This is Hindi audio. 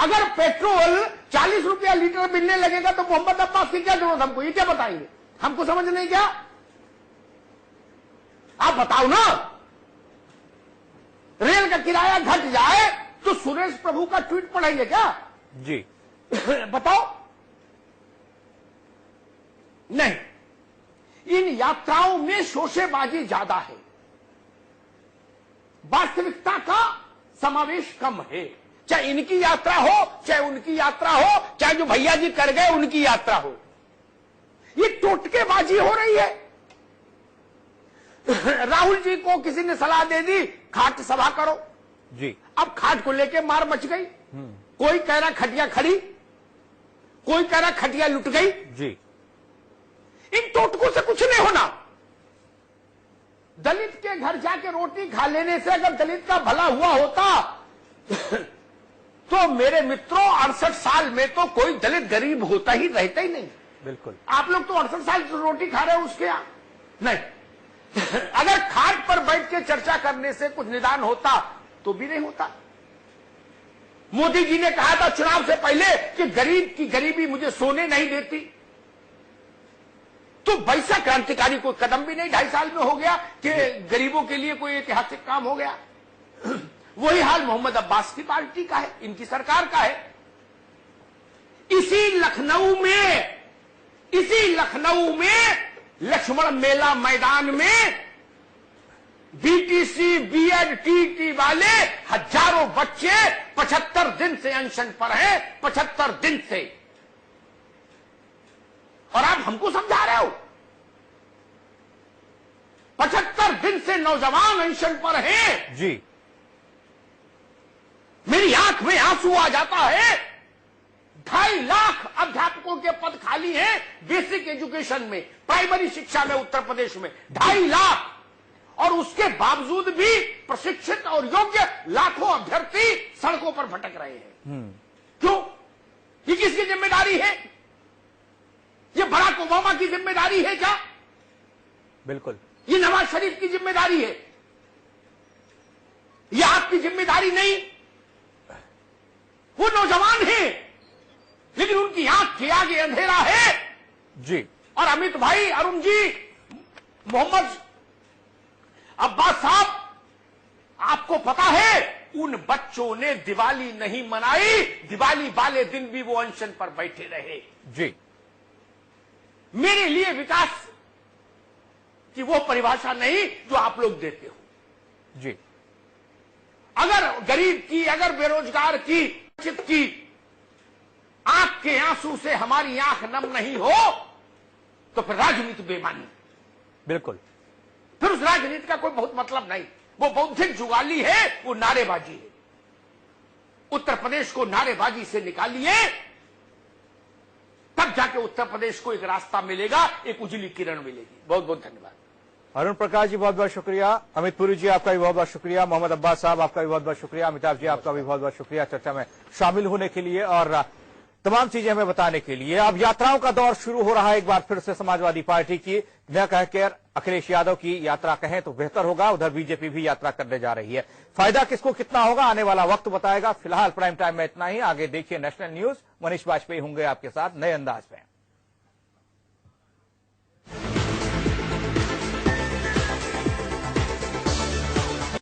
अगर पेट्रोल 40 रुपया लीटर मिलने लगेगा तो मोहम्मद अब्बास की क्या जरूरत हमको, ये क्या बताएंगे हमको, समझ नहीं क्या? आप बताओ ना। रेल का किराया घट जाए तो सुरेश प्रभु का ट्वीट पढ़ेंगे क्या जी? बताओ। नहीं, इन यात्राओं में शोशेबाजी ज्यादा है, वास्तविकता का समावेश कम है। चाहे इनकी यात्रा हो, चाहे उनकी यात्रा हो, चाहे जो भैया जी कर गए उनकी यात्रा हो, ये टोटकेबाजी हो रही है। राहुल जी को किसी ने सलाह दे दी खाट सभा करो जी। अब खाट को लेके मार मच गई। कोई कह रहा खटिया खड़ी, कोई कह रहा खटिया लुट गई जी। इन टोटकों से कुछ नहीं होना। दलित के घर जाके रोटी खा लेने से अगर दलित का भला हुआ होता तो मेरे मित्रों 68 साल में तो कोई दलित गरीब होता ही रहता ही नहीं। बिल्कुल। आप लोग तो 68 साल रोटी खा रहे हो उसके यहां नहीं। अगर खाट पर बैठ के चर्चा करने से कुछ निदान होता तो भी नहीं होता। मोदी जी ने कहा था चुनाव से पहले कि गरीब की गरीबी मुझे सोने नहीं देती, तो वैसा क्रांतिकारी कोई कदम भी नहीं 2.5 साल में हो गया कि गरीबों के लिए कोई ऐतिहासिक काम हो गया। वही हाल मोहम्मद अब्बास की पार्टी का है, इनकी सरकार का है। इसी लखनऊ में लक्ष्मण मेला मैदान में बीटीसी, बीएड, टीटी वाले हजारों बच्चे 75 दिन से अनशन पर हैं, 75 दिन से। और आप हमको समझा रहे हो 75 दिन से नौजवान अनशन पर हैं जी। मेरी आंख में आंसू आ जाता है। 2.5 लाख अध्यापकों के पद खाली हैं बेसिक एजुकेशन में, प्राइमरी शिक्षा में उत्तर प्रदेश में 2.5 लाख, और उसके बावजूद भी प्रशिक्षित और योग्य लाखों अभ्यर्थी सड़कों पर भटक रहे हैं। क्यों? ये किसकी जिम्मेदारी है? ये बराक ओबामा की जिम्मेदारी है क्या? बिल्कुल। ये नवाज शरीफ की जिम्मेदारी है, ये आपकी जिम्मेदारी नहीं। वो नौजवान हैं लेकिन उनकी आंख के आगे अंधेरा है जी। और अमित भाई, अरुण जी, मोहम्मद अब्बास साहब, आपको पता है उन बच्चों ने दिवाली नहीं मनाई, दिवाली वाले दिन भी वो अनशन पर बैठे रहे जी। मेरे लिए विकास की वो परिभाषा नहीं जो आप लोग देते हो जी। अगर गरीब की, अगर बेरोजगार की, वंचित की आंख के आंसू से हमारी आंख नम नहीं हो तो फिर राजनीति बेमानी। बिल्कुल। फिर उस राजनीति का कोई बहुत मतलब नहीं। वो बौद्धिक जुगाली है, वो नारेबाजी है। उत्तर प्रदेश को नारेबाजी से निकालिए, तब जाके उत्तर प्रदेश को एक रास्ता मिलेगा, एक उजली किरण मिलेगी। बहुत बहुत धन्यवाद। अरुण प्रकाश जी बहुत बहुत शुक्रिया, अमित पुरी जी आपका भी बहुत बहुत शुक्रिया, मोहम्मद अब्बास साहब आपका भी बहुत बहुत शुक्रिया, अमिताभ जी आपका भी बहुत बहुत शुक्रिया चर्चा में शामिल होने के लिए और तमाम चीजें हमें बताने के लिए। अब यात्राओं का दौर शुरू हो रहा है एक बार फिर से समाजवादी पार्टी की, न कहकर अखिलेश यादव की यात्रा कहें तो बेहतर होगा। उधर बीजेपी भी यात्रा करने जा रही है। फायदा किसको कितना होगा आने वाला वक्त बताएगा। फिलहाल प्राइम टाइम में इतना ही। आगे देखिए नेशनल न्यूज। मनीष वाजपेयी होंगे आपके साथ नए अंदाज में।